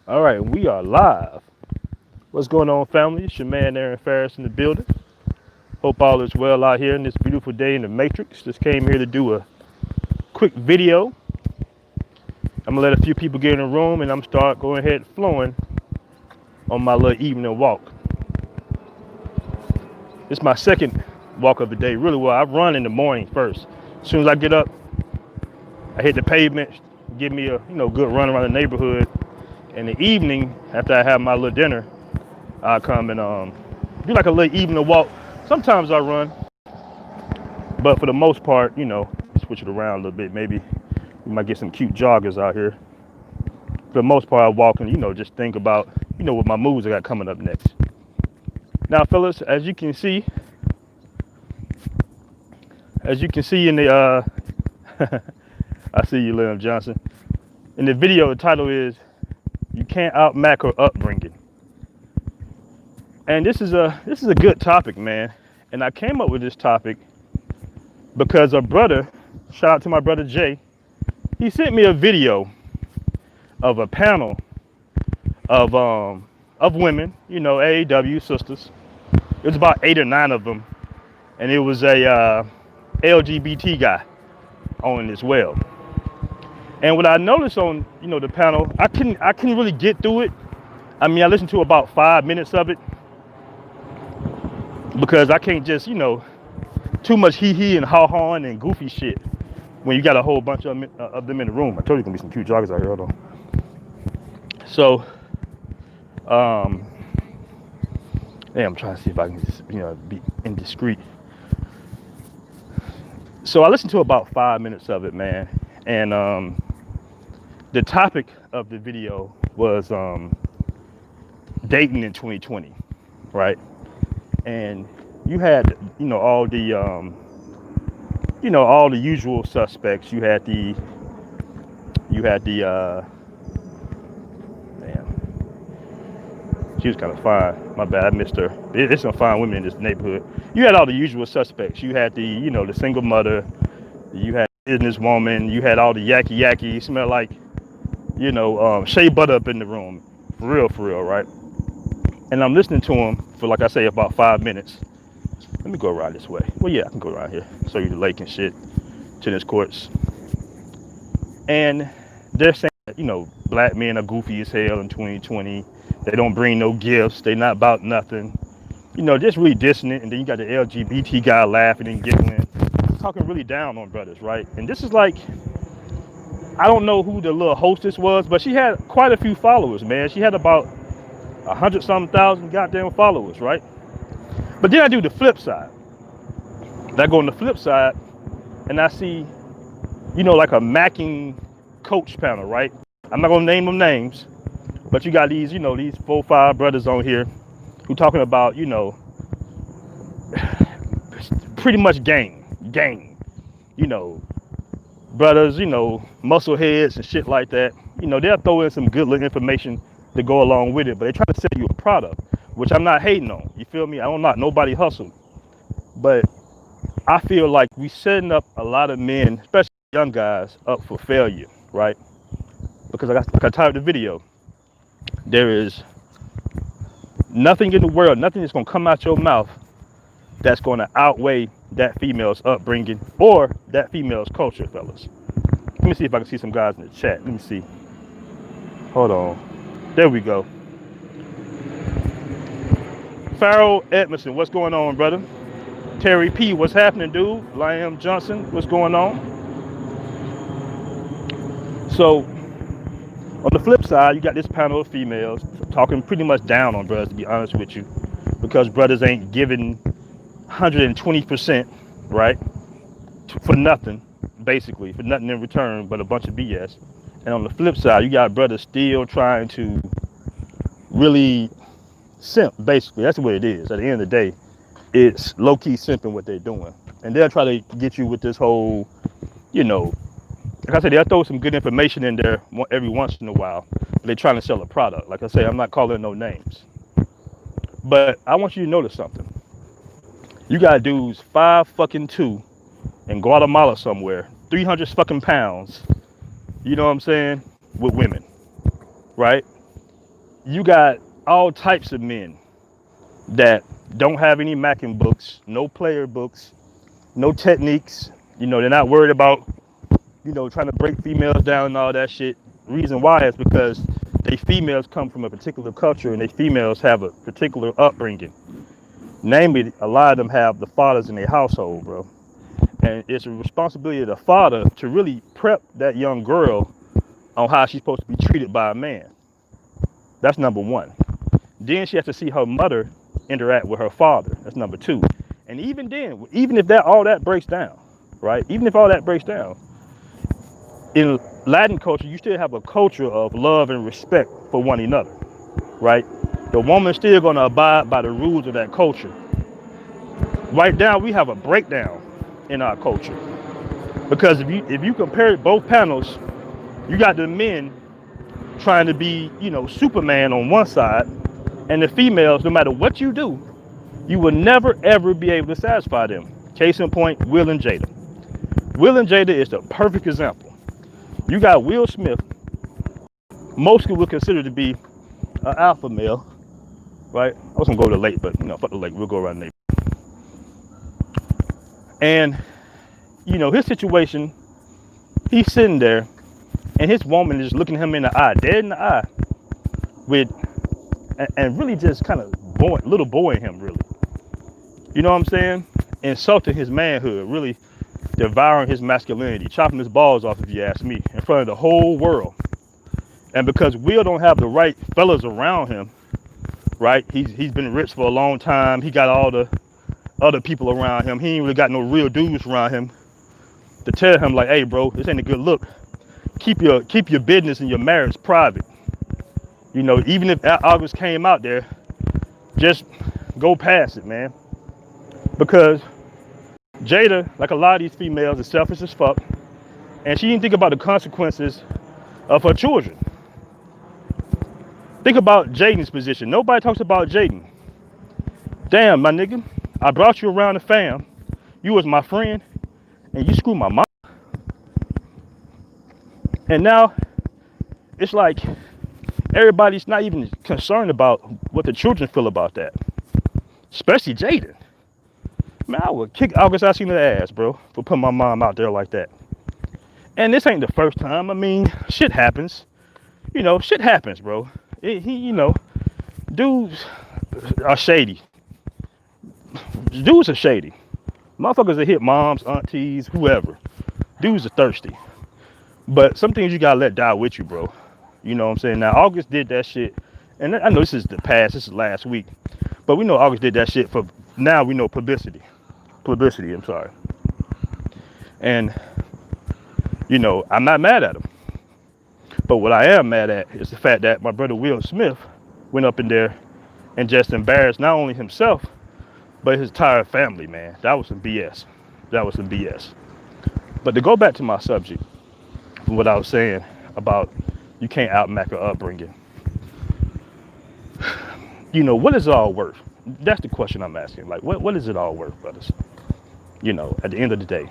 All right, we are live. What's going on, family? It's your man Aaron Ferris in the building. Hope all is well out here in this beautiful day in the Matrix. Just came here to do a quick video. I'm gonna let a few people get in the room and I'm start going ahead flowing on my little evening walk. It's my second walk of the day. Really well. I run in the morning first. As soon as I get up, I hit the pavement, give me a good run around the neighborhood. In the evening, after I have my little dinner, I come and do like a little evening walk. Sometimes I run, but for the most part, switch it around a little bit. Maybe we might get some cute joggers out here. For the most part, I walk and just think about what my moves I got coming up next. Now, fellas, as you can see in the I see you, Lil Johnson. In the video, the title is "You Can't Out MACK or Upbringing." And this is a good topic, man. And I came up with this topic because a brother, shout out to my brother Jay, he sent me a video of a panel of women, AAW sisters. It was about 8 or 9 of them, and it was a LGBT guy on it as well. And what I noticed on the panel, I couldn't really get through it. I mean, I listened to about 5 minutes of it because I can't just too much hee and ha and goofy shit when you got a whole bunch of them in the room. I told you gonna be some cute joggers out here. Hold on. So, I'm trying to see if I can just be indiscreet. So I listened to about 5 minutes of it, man, and the topic of the video was dating in 2020, right? And you had all the all the usual suspects. You had the she was kind of fine. My bad, I missed her. There's some fine women in this neighborhood. You had all the usual suspects. You had the the single mother. You had businesswoman. You had all the yaki. Smell like shea butter up in the room. For real, right? And I'm listening to him for, like I say, about 5 minutes. Let me go around this way. Well, yeah, I can go around here. Show you the lake and shit. Tennis courts. And they're saying that, black men are goofy as hell in 2020. They don't bring no gifts. They not about nothing. Just really dissing it. And then you got the LGBT guy laughing and giggling. Talking really down on brothers, right? And this is like, I don't know who the little hostess was, but she had quite a few followers, man. She had about 100-something thousand goddamn followers, right? But then I do the flip side. I go on the flip side and I see, like a macking coach panel, right? I'm not gonna name them names, but you got these, these 4 or 5 brothers on here who talking about, pretty much gang, brothers, muscle heads and shit like that. They'll throw in some good little information to go along with it, but they try to sell you a product, which I'm not hating on. You feel me? I don't knock nobody hustle, but I feel like we setting up a lot of men, especially young guys, up for failure, right? Because like I titled the video, there is nothing in the world, nothing that's gonna come out your mouth that's gonna outweigh that female's upbringing or that female's culture, fellas. Let me see if I can see some guys in the chat. Let me see. Hold on. There we go. Farrell Edmondson, what's going on, brother? Terry P, what's happening, dude? Liam Johnson, what's going on? So, on the flip side, you got this panel of females talking pretty much down on brothers, to be honest with you, because brothers ain't giving 120%, right? For nothing, basically, for nothing in return but a bunch of BS. And on the flip side, you got brothers still trying to really simp, basically. That's what it is. At the end of the day, it's low-key simping what they're doing. And they'll try to get you with this whole, like I said, they'll throw some good information in there every once in a while. But they're trying to sell a product. Like I say, I'm not calling no names. But I want you to notice something. You got dudes 5'2" in Guatemala somewhere, 300 fucking pounds, you know what I'm saying, with women, right? You got all types of men that don't have any macking books, no player books, no techniques. They're not worried about, trying to break females down and all that shit. Reason why is because they females come from a particular culture and they females have a particular upbringing. Namely, a lot of them have the fathers in their household, bro. And it's a responsibility of the father to really prep that young girl on how she's supposed to be treated by a man. That's number one. Then she has to see her mother interact with her father. That's number two. And even then, even if all that breaks down, right? Even if all that breaks down, in Latin culture, you still have a culture of love and respect for one another, right? The woman's still going to abide by the rules of that culture. Right now, we have a breakdown in our culture because if you compare both panels, you got the men trying to be, Superman on one side, and the females, no matter what you do, you will never ever be able to satisfy them. Case in point, Will and Jada. Will and Jada is the perfect example. You got Will Smith, most people would consider to be an alpha male, right? I was gonna go to the lake, but fuck the lake, we'll go around the neighborhood. And his situation, he's sitting there, and his woman is looking him in the eye, dead in the eye, and really just kind of little boying him, really. You know what I'm saying? Insulting his manhood, really devouring his masculinity, chopping his balls off, if you ask me, in front of the whole world. And because Will don't have the right fellas around him, right? He's been rich for a long time. He got all the other people around him. He ain't really got no real dudes around him to tell him like, hey, bro, this ain't a good look. Keep your business and your marriage private. Even if August came out there, just go past it, man. Because Jada, like a lot of these females, is selfish as fuck, and she didn't think about the consequences of her children. Think about Jaden's position. Nobody talks about Jaden. Damn, my nigga, I brought you around the fam. You was my friend, and you screwed my mom. And now it's like everybody's not even concerned about what the children feel about that, especially Jaden. Man, I would kick August Alsina ass, bro, for putting my mom out there like that. And this ain't the first time. I mean, shit happens. Shit happens, bro. Dudes are shady. Dudes are shady. Motherfuckers that hit moms, aunties, whoever. Dudes are thirsty. But some things you gotta let die with you, bro. You know what I'm saying? Now, August did that shit. And I know this is the past. This is last week. But we know August did that shit for, now we know, publicity. I'm sorry. And, I'm not mad at him. But what I am mad at is the fact that my brother Will Smith went up in there and just embarrassed not only himself, but his entire family, man. That was some BS. But to go back to my subject, what I was saying about you can't out-mack your upbringing. What is it all worth? That's the question I'm asking. Like, what is it all worth, brothers? At the end of the day,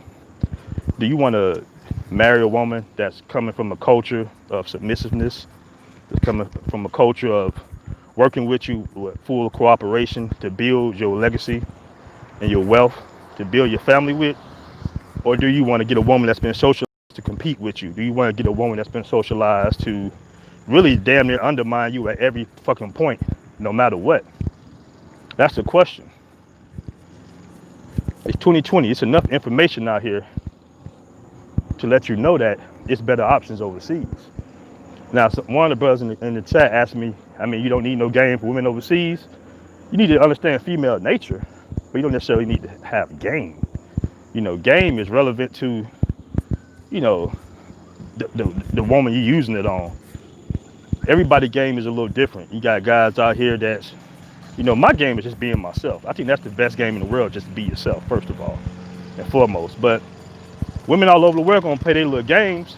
do you want to marry a woman that's coming from a culture of submissiveness, that's coming from a culture of working with you with full cooperation to build your legacy and your wealth, to build your family with? Or do you want to get a woman that's been socialized to compete with you? Do you want to get a woman that's been socialized to really damn near undermine you at every fucking point, no matter what? That's the question. It's 2020. It's enough information out here to let you know that it's better options overseas. Now, one of the brothers in the chat asked me, you don't need no game for women overseas. You need to understand female nature, but you don't necessarily need to have game. Game is relevant to, the woman you're using it on. Everybody's game is a little different. You got guys out here that's, my game is just being myself. I think that's the best game in the world, just to be yourself, first of all and foremost. But women all over the world gonna play their little games.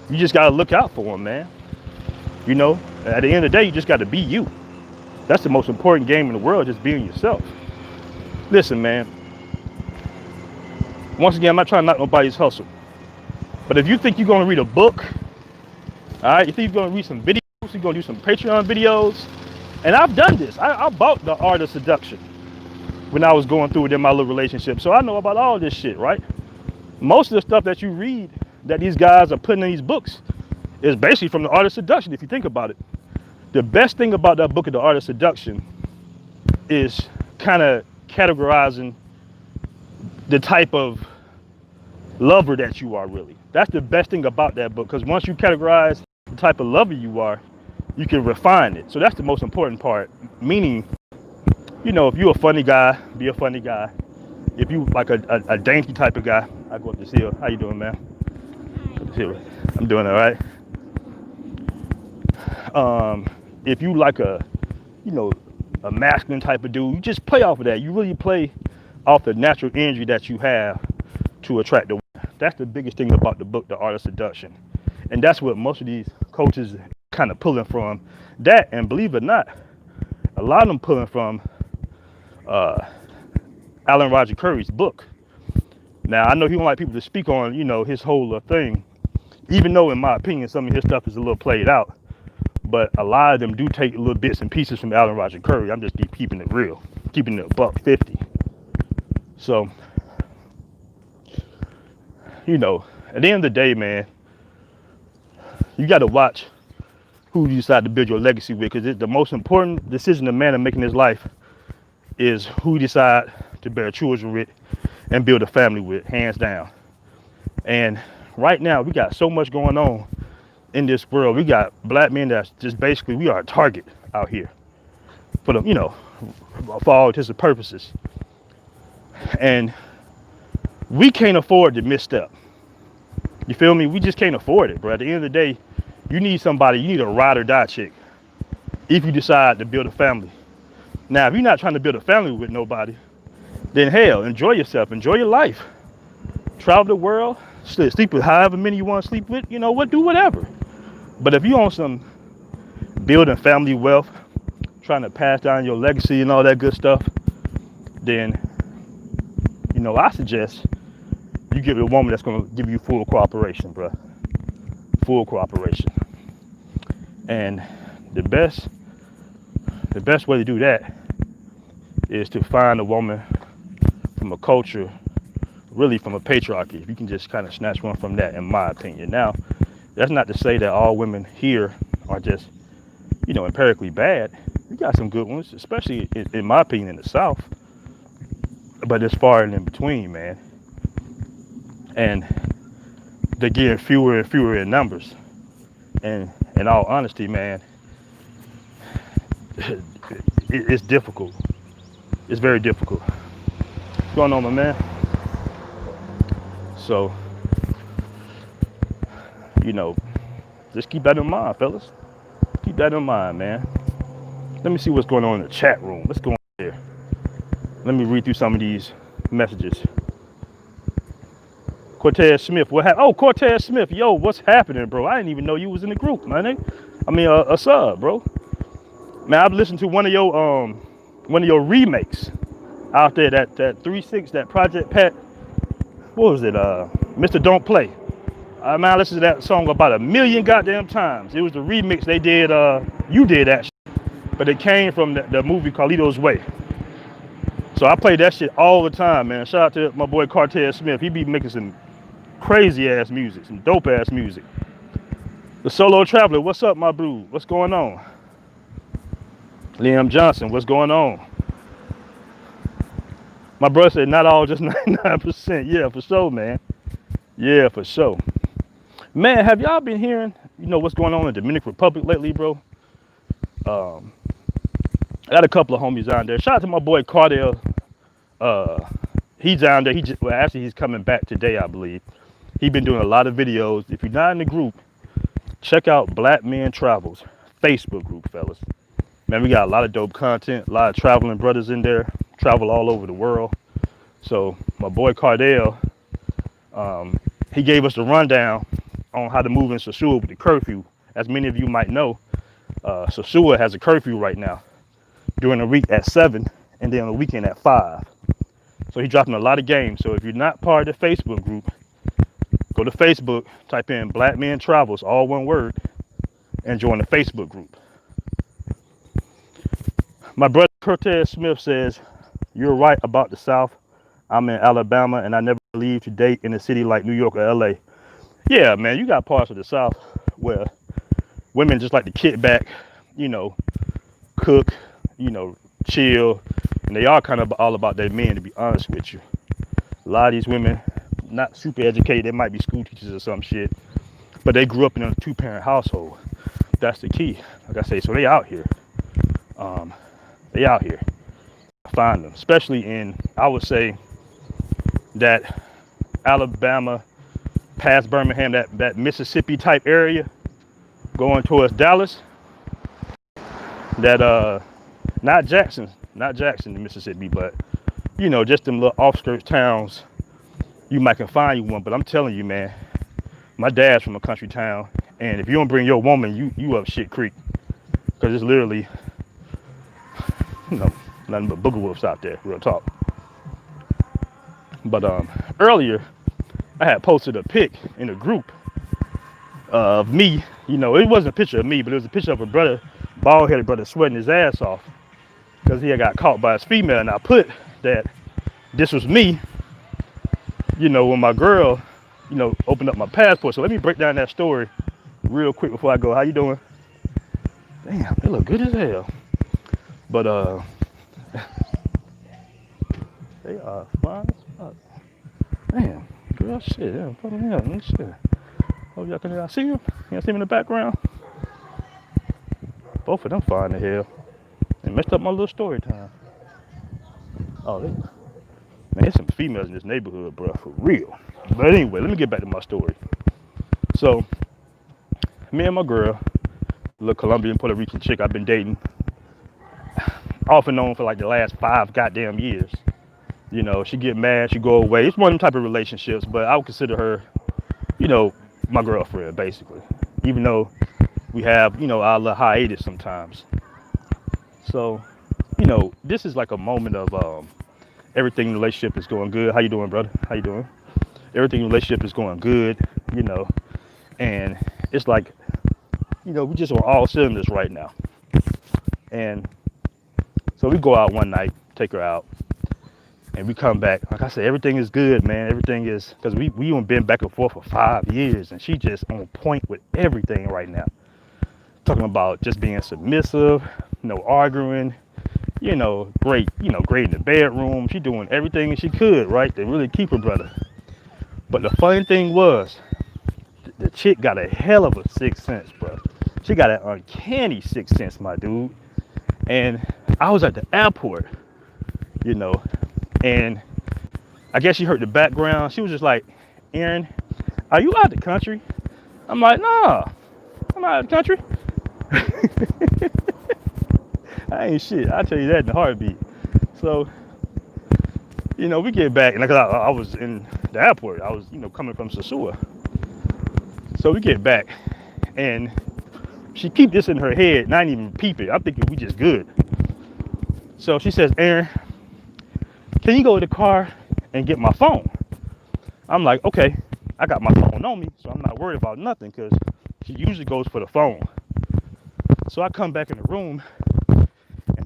You just gotta look out for them, man. At the end of the day, you just gotta be you. That's the most important game in the world, just being yourself. Listen, man. Once again, I'm not trying to knock nobody's hustle. But if you think you're gonna read a book, all right, you think you're gonna read some video We're gonna do some Patreon videos. And I've done this. I bought The Art of Seduction when I was going through it in my little relationship. So I know about all this shit, right? Most of the stuff that you read that these guys are putting in these books is basically from The Art of Seduction, if you think about it. The best thing about that book of The Art of Seduction is kind of categorizing the type of lover that you are, really. That's the best thing about that book, because once you categorize the type of lover you are, you can refine it. So that's the most important part. Meaning, you know, if you're a funny guy, be a funny guy. If you like a dainty type of guy, I go up this hill. How you doing, man? I'm doing all right. If you like a masculine type of dude, you just play off of that. You really play off the natural energy that you have to attract the woman. That's the biggest thing about the book, The Art of Seduction. And that's what most of these coaches kind of pulling from. That, and believe it or not, a lot of them pulling from Alan Roger Curry's book. Now, I know he don't like people to speak on, his whole thing, even though, in my opinion, some of his stuff is a little played out. But a lot of them do take little bits and pieces from Alan Roger Curry. I'm just keeping it real, keeping it $1.50. So, at the end of the day, man, you got to watch who you decide to build your legacy with, because the most important decision a man is making in his life is who you decide to bear children with and build a family with, hands down. And right now, we got so much going on in this world. We got black men that's just basically, we are a target out here for them, for all intents and purposes. And we can't afford to misstep. You feel me? We just can't afford it, bro. At the end of the day, you need somebody, you need a ride or die chick if you decide to build a family. Now, if you're not trying to build a family with nobody, then hell, enjoy yourself, enjoy your life. Travel the world, sleep with however many you want to sleep with, do whatever. But if you on some building family wealth, trying to pass down your legacy and all that good stuff, then, I suggest you give it a woman that's going to give you full cooperation, bro. Full cooperation. And the best way to do that is to find a woman from a culture, really from a patriarchy. If you can just kind of snatch one from that, in my opinion. Now, that's not to say that all women here are just, empirically bad. You got some good ones, especially in my opinion in the South. But it's far and in between, man. And they're getting fewer and fewer in numbers. And in all honesty, man, it's difficult. It's very difficult. What's going on, my man? So, just keep that in mind, fellas. Keep that in mind, man. Let me see what's going on in the chat room. Let's go on there. Let me read through some of these messages. Cortez Smith, what happened? Oh, Cortez Smith, yo, what's happening, bro? I didn't even know you was in the group, man. A sub, bro. Man, I've listened to one of your remakes out there, that 3-6, that Project Pat. What was it? Mr. Don't Play. Man, I listened to that song about 1 million goddamn times. It was the remix they did. You did that shit, but it came from the movie Carlito's Way. So I play that shit all the time, man. Shout out to my boy Cortez Smith. He be making some crazy ass music, some dope ass music. The Solo Traveler, what's up, my bro? What's going on? Liam Johnson, what's going on? My brother said not all, just 99%. Yeah, for sure, man. Yeah, for sure. Man, have y'all been hearing, what's going on in the Dominican Republic lately, bro? I got a couple of homies down there. Shout out to my boy Cardell. He's down there. He's coming back today, I believe. He's been doing a lot of videos. If you're not in the group, check out Blackmentravels Facebook group, fellas. Man, we got a lot of dope content, a lot of traveling brothers in there, travel all over the world. So my boy Cardell, he gave us the rundown on how to move in Sosua with the curfew. As many of you might know, Sosua has a curfew right now, during the week at 7 and then on the weekend at 5. So he's dropping a lot of games. So if you're not part of the Facebook group, go to Facebook, type in Blackmentravels, all one word. and join the Facebook group. My brother Cortez Smith says, "You're right about the South. I'm in Alabama and I never leave to date in a city like New York or LA." Yeah, man, you got parts of the South where women just like to kick back, you know, cook, chill, and they are kind of all about their men, to be honest with you. A lot of these women, not super educated, they might be school teachers or some shit, but they grew up in a two-parent household. That's the key. Like I say, so they out here. They out here. Find them, especially in, I would say, that Alabama, past Birmingham, that Mississippi type area, going towards Dallas. That not Jackson, Mississippi, but just them little offskirts towns. You might can find you one, but I'm telling you, man, my dad's from a country town, and if you don't bring your woman, you up shit creek, because it's literally, nothing but booger wolves out there, real talk. But earlier, I had posted a pic in a group of me. It wasn't a picture of me, but it was a picture of a brother, bald-headed brother, sweating his ass off because he had got caught by his female, and I put that this was me, when my girl, opened up my passport. So let me break down that story real quick before I go. How you doing? Damn, they look good as hell. But they are fine as fuck. Damn, girl, shit, yeah, put me up, shit. Oh, y'all can see you? You see me in the background? Both of them fine as hell. They messed up my little story time. Oh, man, there's some females in this neighborhood, bro, for real. But anyway, let me get back to my story. So, me and my girl, little Colombian, Puerto Rican chick I've been dating, off and on for like the last 5 goddamn years. She get mad, she go away. It's one of them type of relationships, but I would consider her, my girlfriend, basically. Even though we have, our little hiatus sometimes. So, this is like a moment of everything in the relationship is going good. How you doing, brother? How you doing? Everything in the relationship is going good, and it's like, we just on all cylinders right now. And so we go out one night, take her out, and we come back. Like I said, everything is good, man. Everything is, because we been back and forth for 5 years, and she just on point with everything right now. Talking about just being submissive, no arguing, great, great in the bedroom. She doing everything she could, right, to really keep her brother. But the funny thing was, the chick got a hell of a sixth sense, bro. She got an uncanny sixth sense, my dude. And I was at the airport, and I guess she heard the background. She was just like, "Aaron, are you out the country?" I'm like, "Nah, I'm not out the country." I ain't shit. I'll tell you that in a heartbeat. So, we get back, and I was in the airport. I was, coming from Sasua. So we get back, and she keep this in her head, not even peeping. I'm thinking we just good. So she says, "Aaron, can you go to the car and get my phone?" I'm like, "Okay." I got my phone on me, so I'm not worried about nothing, because she usually goes for the phone. So I come back in the room, and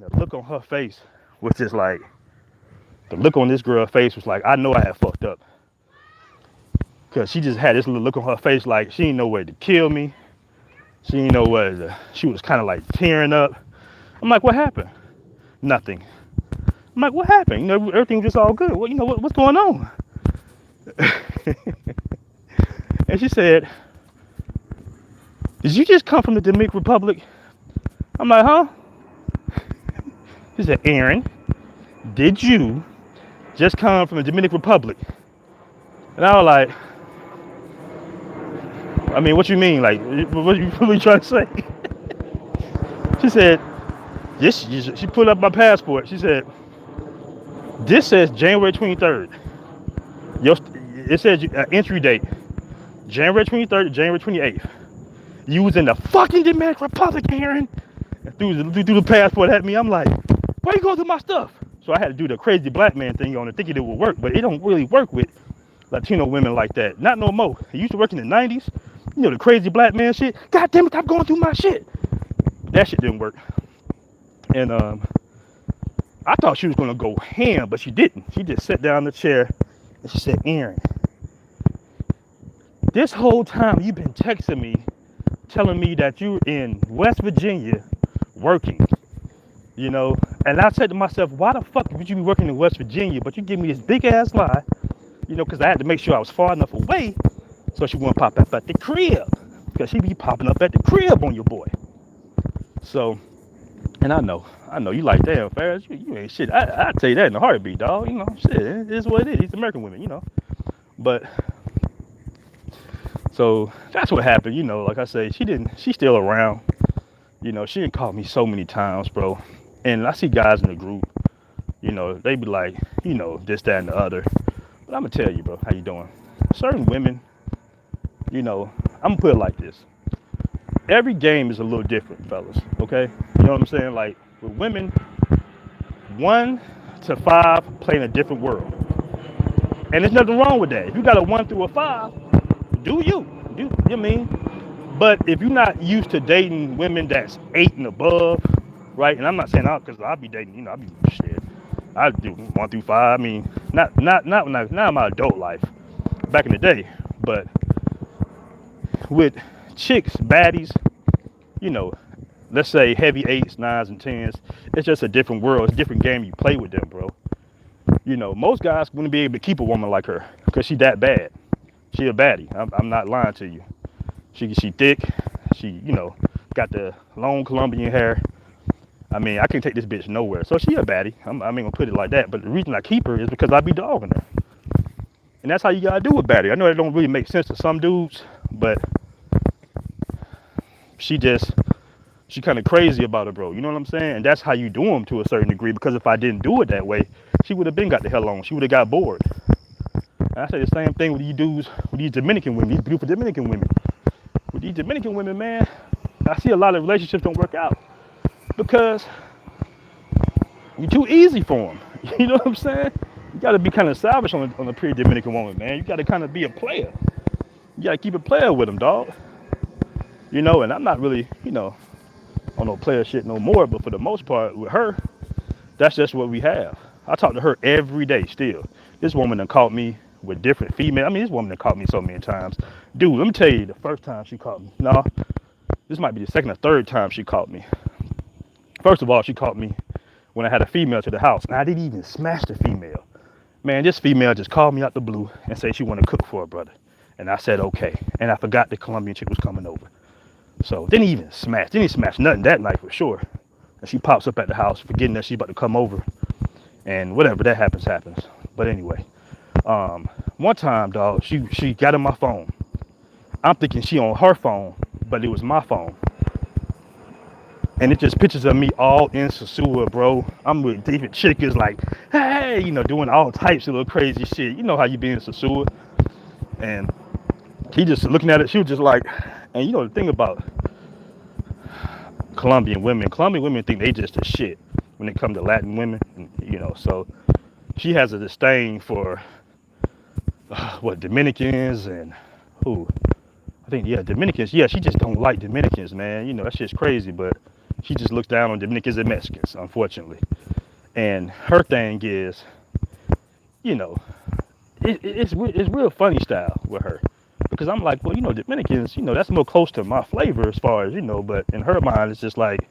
the look on her face was just like, the look on this girl's face was like, I know I had fucked up. Because she just had this little look on her face like she didn't know where to kill me. She didn't know where she was kind of like tearing up. I'm like, "What happened?" "Nothing." I'm like, "What happened? Everything was just all good. Well, what's going on?" And she said, "Did you just come from the Dominican Republic?" I'm like, "Huh?" She said, "Aaron, did you just come from the Dominican Republic?" And I was like, "I mean, what you mean? Like, what are you trying to say?" She said, "This." She pulled up my passport. She said, "This says January 23rd. It says entry date, January 23rd to January 28th. You was in the fucking Dominican Republic, Aaron." And threw the passport at me. I'm like, "Why you going through my stuff?" So I had to do the crazy black man thing on it, thinking it would work, but it don't really work with Latino women like that. Not no more. It used to work in the 90s. the crazy black man shit. God damn it, stop going through my shit. That shit didn't work. And I thought she was gonna go ham, but she didn't. She just sat down in the chair and she said, Aaron, this whole time you've been texting me, telling me that you're in West Virginia working, And I said to myself, why the fuck would you be working in West Virginia, but you give me this big ass lie, because I had to make sure I was far enough away so she wouldn't pop up at the crib, because she be popping up at the crib on your boy. So, and I know you like, damn, Ferris, you ain't shit. I tell you that in a heartbeat, dog. Shit, it is what it is. These American women, But so that's what happened, Like I say, she's still around. She didn't call me so many times, bro. And I see guys in the group, they be like, this, that, and the other. But I'm gonna tell you, bro, how you doing? Certain women, I'm gonna put it like this. Every game is a little different, fellas, okay? You know what I'm saying? Like, with women, 1 to 5 play in a different world. And there's nothing wrong with that. If you got a 1 through a 5, do you. You know what I mean? But if you're not used to dating women that's 8 and above, right? And I'm not saying because I'll be dating, I'll be shit. I do 1 through 5. I mean, not in my adult life, back in the day, but with chicks, baddies, let's say heavy 8s, 9s, and 10s. It's just a different world. It's a different game you play with them, bro. Most guys wouldn't be able to keep a woman like her because she that bad. She a baddie. I'm not lying to you. She thick. She, got the long Colombian hair. I mean, I can't take this bitch nowhere. So she a baddie. I ain't gonna put it like that. But the reason I keep her is because I be dogging her. And that's how you gotta do with baddie. I know that don't really make sense to some dudes, but she kind of crazy about it, bro. You know what I'm saying? And that's how you do them to a certain degree, because if I didn't do it that way, she would have been got the hell on. She would have got bored. And I say the same thing with these dudes, with these Dominican women, these beautiful Dominican women. With these Dominican women, man, I see a lot of relationships don't work out because you're too easy for them. You know what I'm saying? You got to be kind of savage on a pretty Dominican woman, man. You got to kind of be a player. You got to keep a player with them, dog. And I'm not really, on no player shit no more, but for the most part with her, that's just what we have. I talk to her every day still. This woman done caught me with different females. I mean, this woman done caught me so many times. Dude, let me tell you, the first time she caught me. No, this might be the second or third time she caught me. First of all, she caught me when I had a female to the house, and I didn't even smash the female. Man, this female just called me out the blue and said she wanted to cook for her brother. And I said, okay. And I forgot the Colombian chick was coming over. So didn't even smash nothing that night for sure. And she pops up at the house forgetting that she's about to come over. And whatever that happens. But anyway, one time, dog, she got on my phone. I'm thinking she on her phone, but it was my phone. And it just pictures of me all in Sasua, bro. I'm with David Chick is like, hey, doing all types of little crazy shit. You know how you be in Sasua. And he just looking at it, she was just like, and the thing about Colombian women think they just a shit when it comes to Latin women, so she has a disdain for Dominicans and who? I think, Dominicans. Yeah, she just don't like Dominicans, man. That shit's crazy, but she just looks down on Dominicans and Mexicans, unfortunately. And her thing is, it's real funny style with her. Because I'm like, well, Dominicans, that's more close to my flavor as far as, but in her mind, it's just like,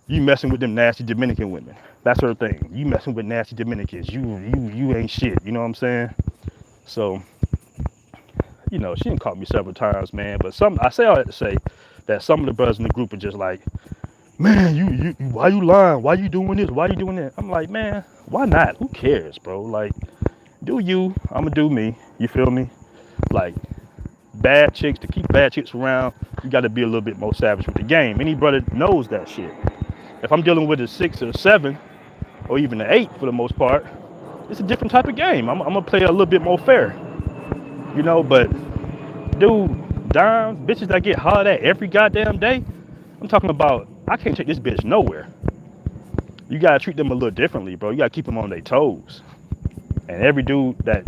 you messing with them nasty Dominican women. That's her thing. You messing with nasty Dominicans. You ain't shit. You know what I'm saying? So, she done caught me several times, man. But I say all that to say that some of the brothers in the group are just like, man, you why you lying? Why you doing this? Why you doing that? I'm like, man, why not? Who cares, bro? Like, do you? I'ma do me. You feel me? Like, bad chicks, to keep bad chicks around, you got to be a little bit more savage with the game. Any brother knows that shit. If I'm dealing with a 6 or 7, or even an 8 for the most part, it's a different type of game. I'm gonna play a little bit more fair, But dude, dimes, bitches that get hollered at every goddamn day, I'm talking about, I can't take this bitch nowhere. You gotta treat them a little differently, bro. You gotta keep them on their toes. And every dude that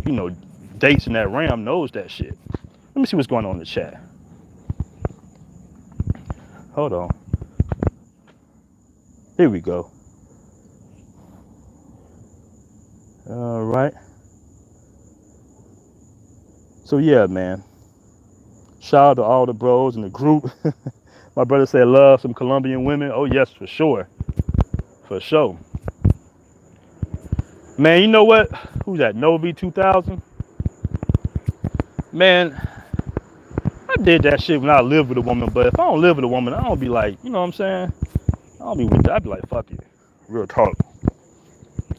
dates in that realm knows that shit. Let me see what's going on in the chat. Hold on. Here we go. All right. So yeah, man. Shout out to all the bros in the group. My brother said love some Colombian women. Oh yes, for sure. For sure. Man, you know what? Who's that? Novi 2000? Man, I did that shit when I lived with a woman, but if I don't live with a woman, I don't be like, you know what I'm saying? I don't be with that. I be like, fuck it. Real talk.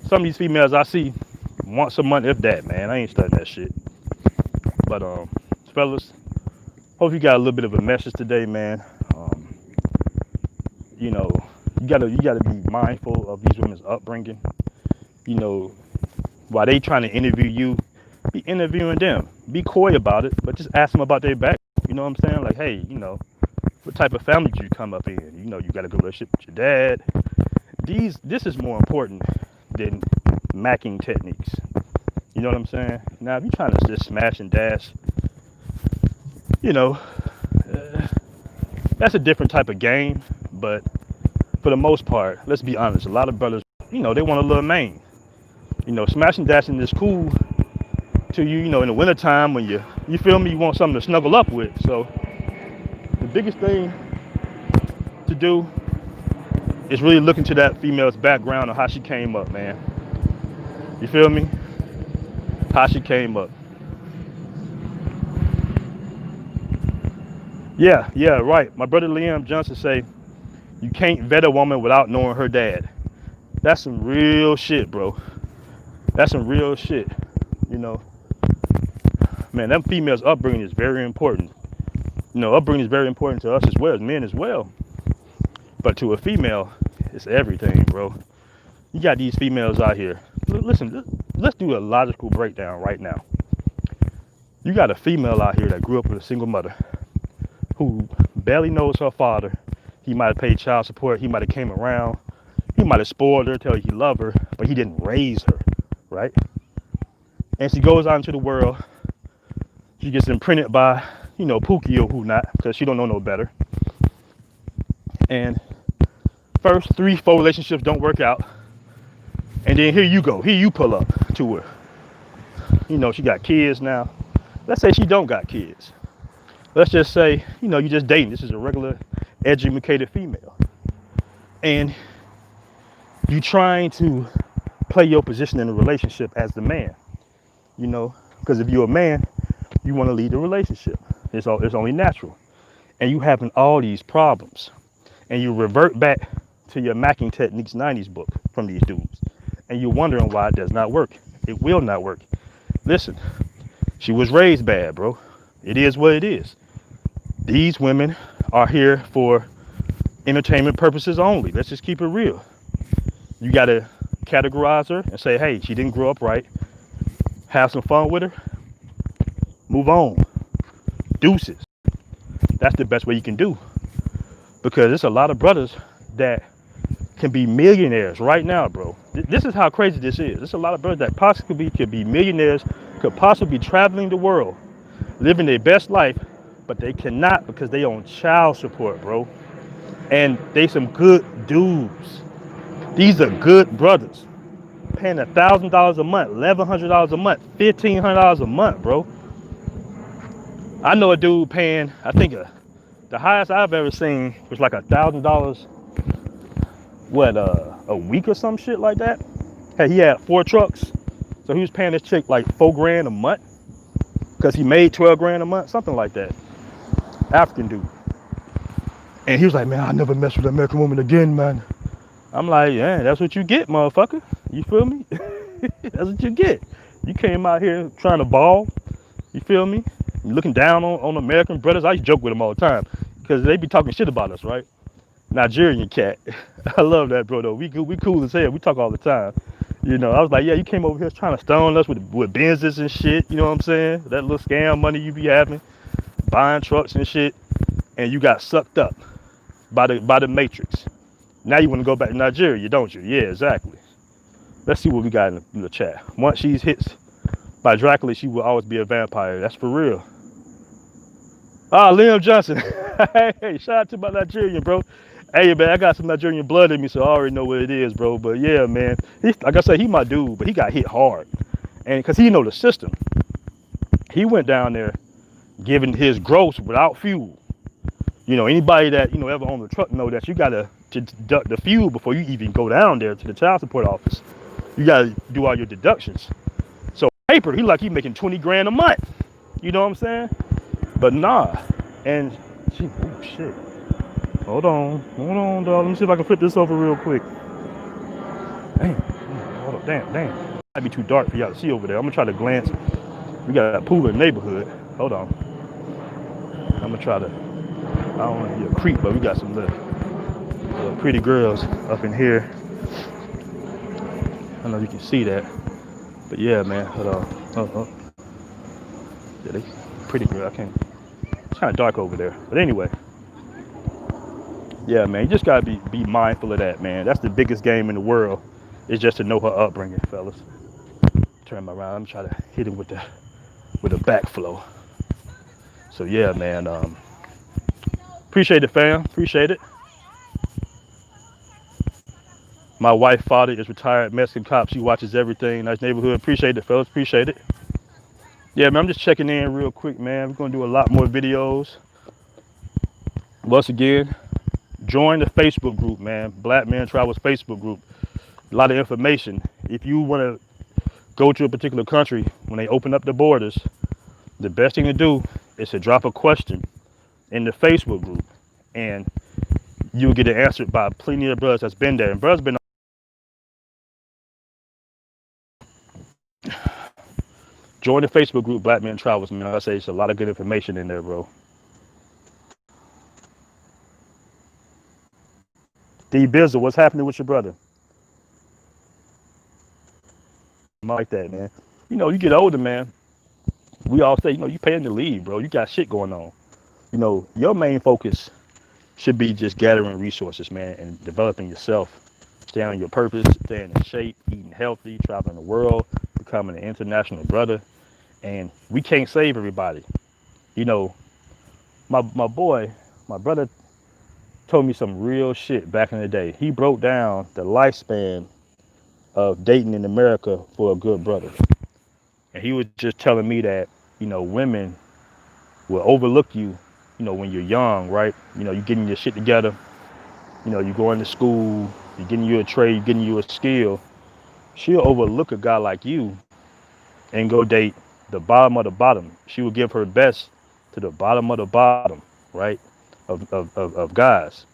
Some of these females I see once a month, if that, man. I ain't studying that shit. But fellas, hope you got a little bit of a message today, man. You know, you gotta be mindful of these women's upbringing. You know, while they trying to interview you, be interviewing them. Be coy about it, but just ask them about their background. You know what I'm saying? Like, hey, you know, what type of family did you come up in? You know, you got a good relationship with your dad. This is more important than macking techniques. You know what I'm saying? Now, if you're trying to just smash and dash, you know, that's a different type of game. But for the most part, let's be honest, a lot of brothers, you know, they want a little mane. You know, smash and dashing is cool to you, you know, in the wintertime when you feel me, you want something to snuggle up with. So the biggest thing to do is really look into that female's background and how she came up, man. You feel me? How she came up. Yeah, right. My brother Liam Johnson say, you can't vet a woman without knowing her dad. That's some real shit, bro. That's some real shit. You know, man, that female's upbringing is very important. You know, upbringing is very important to us as well, as men as well. But to a female, it's everything, bro. You got these females out here. Listen, let's do a logical breakdown right now. You got a female out here that grew up with a single mother who barely knows her father. He might have paid child support. He might have came around. He might have spoiled her, tell her he loved her, but he didn't raise her, right? And she goes out into the world. She gets imprinted by, you know, Pookie or who not, because she don't know no better. And first 3-4 relationships don't work out. And then here you go. Here you pull up to her. You know, she got kids now. Let's say she don't got kids. Let's just say, you know, you just dating. This is a regular educated female. And you trying to play your position in a relationship as the man. You know, because if you're a man, you want to lead the relationship. It's only natural. And you having all these problems. And you revert back to your macking techniques 90s book from these dudes. And you're wondering why it does not work. It will not work. Listen, she was raised bad, bro. It is what it is. These women are here for entertainment purposes only. Let's just keep it real. You got to categorize her and say, hey, she didn't grow up right. Have some fun with her. Move on. Deuces. That's the best way you can do. Because there's a lot of brothers that can be millionaires right now, bro. This is how crazy this is. There's a lot of brothers that possibly could be millionaires, could possibly be traveling the world, living their best life, but they cannot because they on child support, bro. And they some good dudes. These are good brothers. Paying $1,000 a month, $1,100 a month, $1,500 a month, bro. I know a dude paying, I think the highest I've ever seen was like $1,000, a week or some shit like that. Hey, he had 4 trucks, so he was paying this chick like $4,000 a month because he made $12,000 a month, something like that. African dude. And he was like, man, I'll never mess with an American woman again, man. I'm like, yeah, that's what you get, motherfucker. You feel me? That's what you get. You came out here trying to ball. You feel me? You're looking down on American brothers. I used to joke with them all the time because they be talking shit about us, right? Nigerian cat. I love that, bro, though. We cool as hell. We talk all the time. You know, I was like, yeah, you came over here trying to stone us with Benzes and shit. You know what I'm saying? That little scam money you be having, buying trucks and shit, and you got sucked up by the Matrix. Now you want to go back to Nigeria, don't you? Yeah, exactly. Let's see what we got in the chat. Once she's hit by Dracula, she will always be a vampire. That's for real. Ah, Liam Johnson. Hey, shout out to my Nigerian, bro. Hey, man, I got some Nigerian blood in me, so I already know what it is, bro. But yeah, man, like I said, he my dude, but he got hit hard, and because he know the system, he went down there giving his gross without fuel. Anybody that ever owned a truck know that you gotta to deduct the fuel before you even go down there to the child support office. You gotta do all your deductions. So paper, he making 20 grand a month. You know what I'm saying? But nah, and oh shit. Hold on, dog. Let me see if I can flip this over real quick. Damn, hold on, damn. Might be too dark for y'all to see over there. I'm gonna try to glance. We got a pool in the neighborhood. Hold on. I'm gonna try to. I don't want to be a creep, but we got some little pretty girls up in here. I don't know if you can see that, but yeah, man. Hold on. Yeah, they pretty girl. I can't. It's kind of dark over there, but anyway. Yeah, man, you just gotta be mindful of that, man. That's the biggest game in the world, is just to know her upbringing, fellas. Turn him around. I'm trying to hit him with a backflow. So yeah, man. Appreciate it, fam. Appreciate it. My wife, father is retired Mexican cop. She watches everything. Nice neighborhood. Appreciate it, fellas. Appreciate it. Yeah, man. I'm just checking in real quick, man. We're gonna do a lot more videos. Once again, join the Facebook group, man. Blackmentravels Facebook group. A lot of information. If you want to go to a particular country, when they open up the borders, the best thing to do is to drop a question in the Facebook group, and you'll get it answered by plenty of brothers that's been there. And brothers been join the Facebook group, Blackmentravels, man. I say it's a lot of good information in there, bro. D Bizzle, what's happening with your brother? I'm like that, man. You get older, man. We all say, you paying the lead, bro. You got shit going on. Your main focus should be just gathering resources, man, and developing yourself, staying on your purpose, staying in shape, eating healthy, traveling the world, becoming an international brother. And we can't save everybody. My brother told me some real shit back in the day. He broke down the lifespan of dating in America for a good brother. And he was just telling me that, women will overlook you, when you're young, right? You're getting your shit together. You're going to school, you're getting you a trade, you're getting you a skill. She'll overlook a guy like you and go date the bottom of the bottom. She will give her best to the bottom of the bottom, right? Of guys.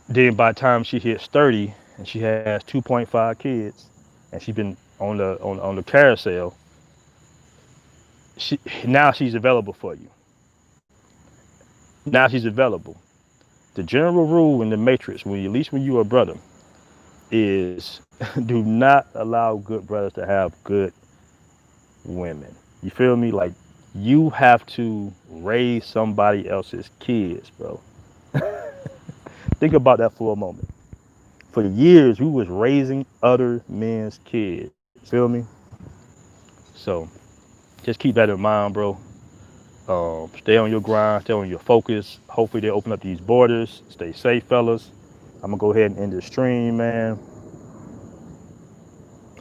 Then by the time she hits 30 and she has 2.5 kids and she's been on the carousel, now she's available for you. Now she's available. The general rule in the matrix, at least when you're a brother, is do not allow good brothers to have good women. You feel me? Like, you have to raise somebody else's kids, bro. Think about that for a moment. For years, we was raising other men's kids. Feel me? So just keep that in mind, bro. Stay on your grind, stay on your focus. Hopefully they open up these borders. Stay safe, fellas. I'm gonna go ahead and end the stream, man.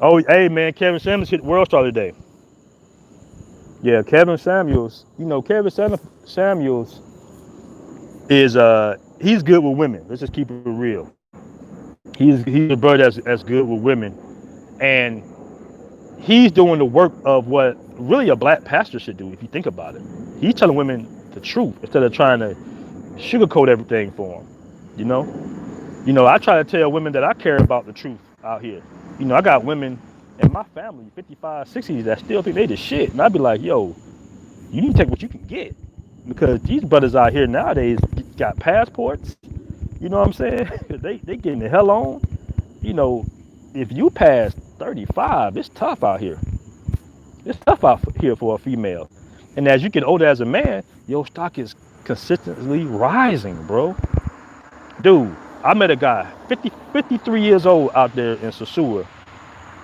Oh, hey, man, Kevin Samuels hit World Star today. Yeah, Kevin Samuels. Kevin Samuels is he's good with women. Let's just keep it real. He's a brother that's good with women, and he's doing the work of what really a black pastor should do, if you think about it. He's telling women the truth instead of trying to sugarcoat everything for them. I try to tell women that I care about the truth out here. I got women in my family, 55, 60s, that still think they the shit. And I'd be like, yo, you need to take what you can get. Because these brothers out here nowadays got passports. You know what I'm saying? they getting the hell on. If you pass 35, it's tough out here. It's tough out here for a female. And as you get older as a man, your stock is consistently rising, bro. Dude, I met a guy, 53 years old out there in Sosua,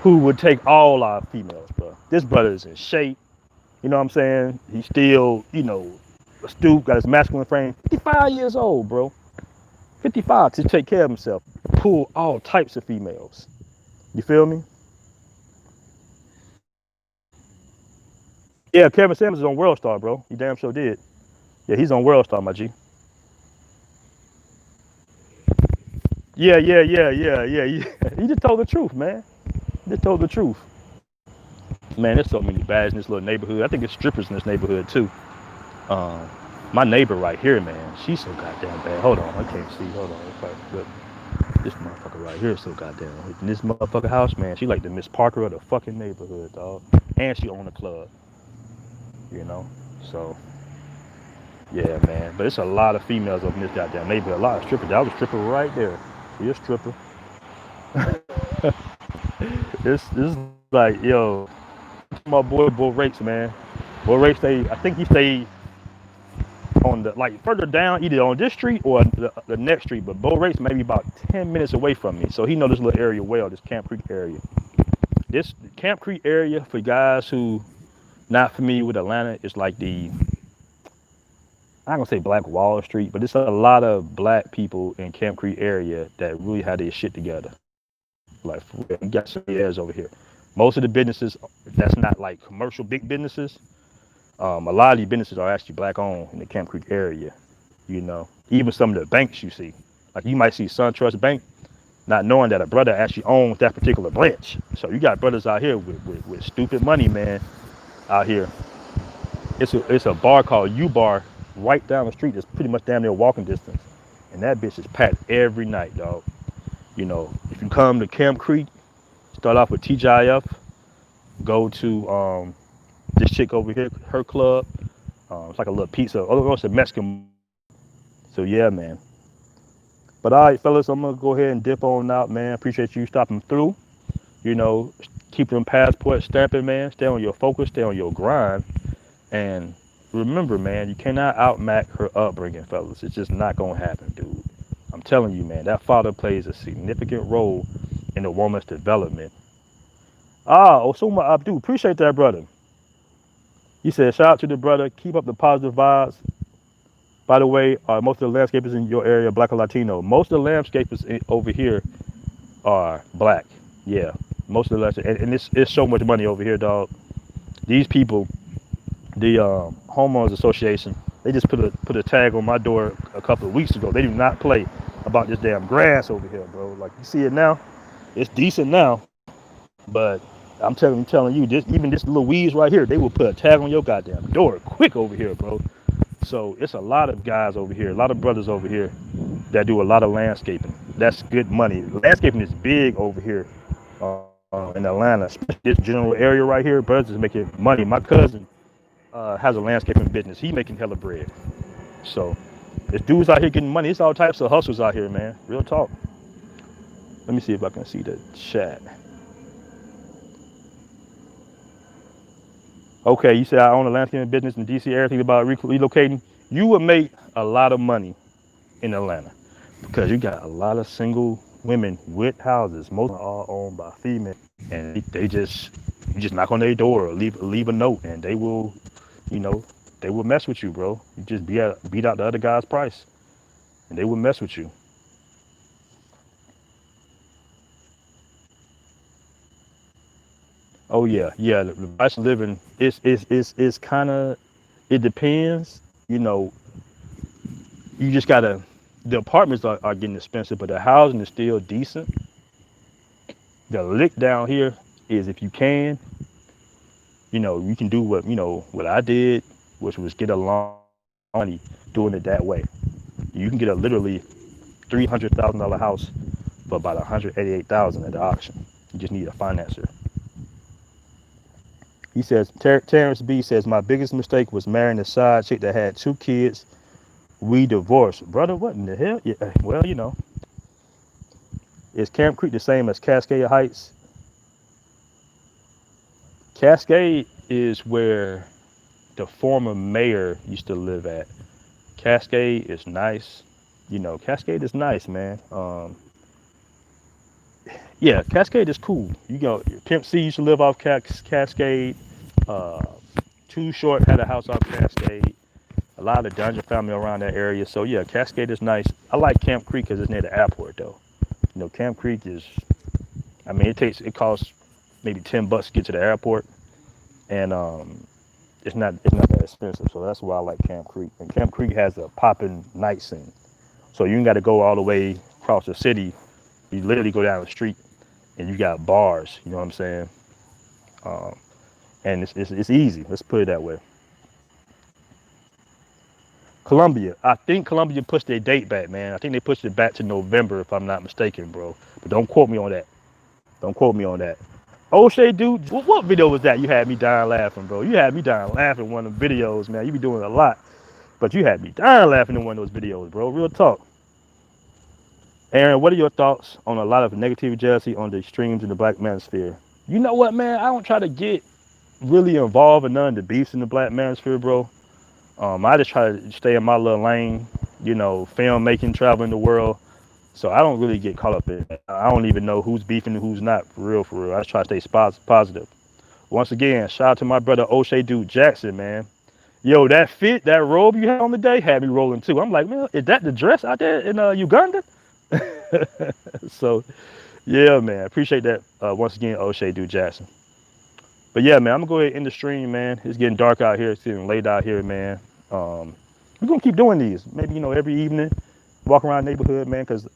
who would take all our females, bro. This brother is in shape. You know what I'm saying? He's still, Stu got his masculine frame. 55 years old, bro. 55 to take care of himself. Pull all types of females. You feel me? Yeah, Kevin Samuels is on World Star, bro. He damn sure did. Yeah, he's on World Star, my G. Yeah. He just told the truth, man. He just told the truth. Man, there's so many bads in this little neighborhood. I think there's strippers in this neighborhood too. Um, my neighbor right here, man, she's so goddamn bad. Hold on, I can't see. Hold on. Look, this motherfucker right here is so goddamn. In this motherfucker house, man, she like the Miss Parker of the fucking neighborhood, dog. And she own a club, you know. So yeah, man. But it's a lot of females up in this goddamn neighborhood. A lot of strippers. That was a stripper right there. She a stripper. This is like, yo, my boy Bo Rakes, man. Bo Rakes stay. I think he stayed on the like further down, either on this street or the next street. But Bo Rakes maybe about 10 minutes away from me, so he know this little area well. This Camp Creek area. This Camp Creek area, for guys who not familiar with Atlanta, is like the, I'm gonna say Black Wall Street, but it's a lot of black people in Camp Creek area that really had their shit together. Like, for real. You got some areas over here. Most of the businesses that's not like commercial big businesses. A lot of these businesses are actually black owned in the Camp Creek area. You know, even some of the banks you see, like you might see SunTrust Bank, not knowing that a brother actually owns that particular branch. So you got brothers out here with stupid money, man. Out here, it's a bar called U Bar right down the street. It's pretty much damn near walking distance, and that bitch is packed every night, dog. You know, if you come to Camp Creek, start off with TGIF, go to this chick over here, her club. It's like a little pizza. Oh, it's a Mexican. So yeah, man. But all right, fellas, I'm gonna go ahead and dip on out, man. Appreciate you stopping through. You know, keep them passports stamping, man. Stay on your focus, stay on your grind, and remember, man, you cannot out-MACK her upbringing, fellas. It's just not gonna happen, dude. I'm telling you, man, that father plays a significant role in a woman's development. Osuma Abdu, appreciate that, brother. He said, shout out to the brother, keep up the positive vibes. By the way, most of the landscapers in your area, black or Latino. Most of the landscapers over here are black. Yeah, most of the landscapers, and it's so much money over here, dog. These people, the homeowners association, they just put a tag on my door a couple of weeks ago. They do not play about this damn grass over here, bro. Like, you see it now, it's decent now, but I'm telling you, even this little weeds right here, they will put a tag on your goddamn door quick over here, bro. So it's a lot of guys over here, a lot of brothers over here that do a lot of landscaping. That's good money. Landscaping is big over here in Atlanta, especially this general area right here. Brothers is making money. My cousin has a landscaping business. He making hella bread. So there's dudes out here getting money. It's all types of hustles out here, man. Real talk. Let me see if I can see the chat. Okay, you said I own a landscaping business in DC area, thinking about relocating. You would make a lot of money in Atlanta because you got a lot of single women with houses. Most of them are owned by females, and you just knock on their door or leave a note, and they will, they will mess with you, bro. You just beat out the other guy's price, and they will mess with you. Oh yeah. The bachelor living is kind of, it depends. You just gotta. The apartments are getting expensive, but the housing is still decent. The lick down here is if you can, you can do what I did, which was get a long money doing it that way. You can get a literally $300,000 house for about 188,000 at the auction. You just need a financer. He says, Terrence B says, my biggest mistake was marrying a side chick that had 2 kids. We divorced. Brother, what in the hell? Yeah, well, is Camp Creek the same as Cascade Heights? Cascade is where the former mayor used to live at. Cascade is nice. Cascade is nice, man. Yeah, Cascade is cool. Pimp C used to live off Cascade. Too Short had a house off Cascade. A A lot of the Dungeon family around that area. So yeah, Cascade is nice. I like Camp Creek because it's near the airport though. Camp Creek is, I mean, it costs maybe $10 to get to the airport, and it's not that expensive. So that's why I like Camp Creek. And Camp Creek has a popping night scene. So you ain't got to go all the way across the city. You literally go down the street, and you got bars. You know what I'm saying? Um, and it's easy. Let's put it that way. Columbia. I think Columbia pushed their date back, man. I think they pushed it back to November, if I'm not mistaken, bro. But don't quote me on that. Don't quote me on that. O'Shea, dude, what video was that? You had me dying laughing, bro. You had me dying laughing in one of the videos, man. You be doing a lot, but you had me dying laughing in one of those videos, bro. Real talk. Aaron, what are your thoughts on a lot of negative jealousy on the extremes in the Black manosphere? You know what, man? I don't try to get really involved in none of the beefs in the Black manosphere, bro. I just try to stay in my little lane, film making, traveling the world. So I don't really get caught up in it. I don't even know who's beefing and who's not, for real, for real. I just try to stay positive. Once again, shout out to my brother O'Shea Dude Jackson, man. Yo, that fit, that robe you had on today had me rolling too. I'm like, man, is that the dress out there in Uganda? So, yeah, man, appreciate that once again, O'Shea Dude Jackson. But yeah, man, I'm gonna go ahead and end the stream, man. It's getting dark out here. It's getting late out here, man. We're gonna keep doing these. Maybe every evening, walk around the neighborhood, man, because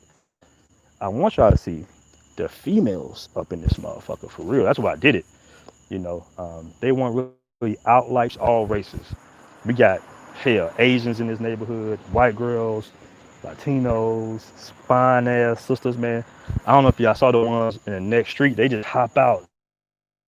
I want y'all to see the females up in this motherfucker for real. That's why I did it. They want really out like all races. We got hell Asians in this neighborhood, white girls, Latinos, fine ass sisters, man. I don't know if y'all saw the ones in the next street. They just hop out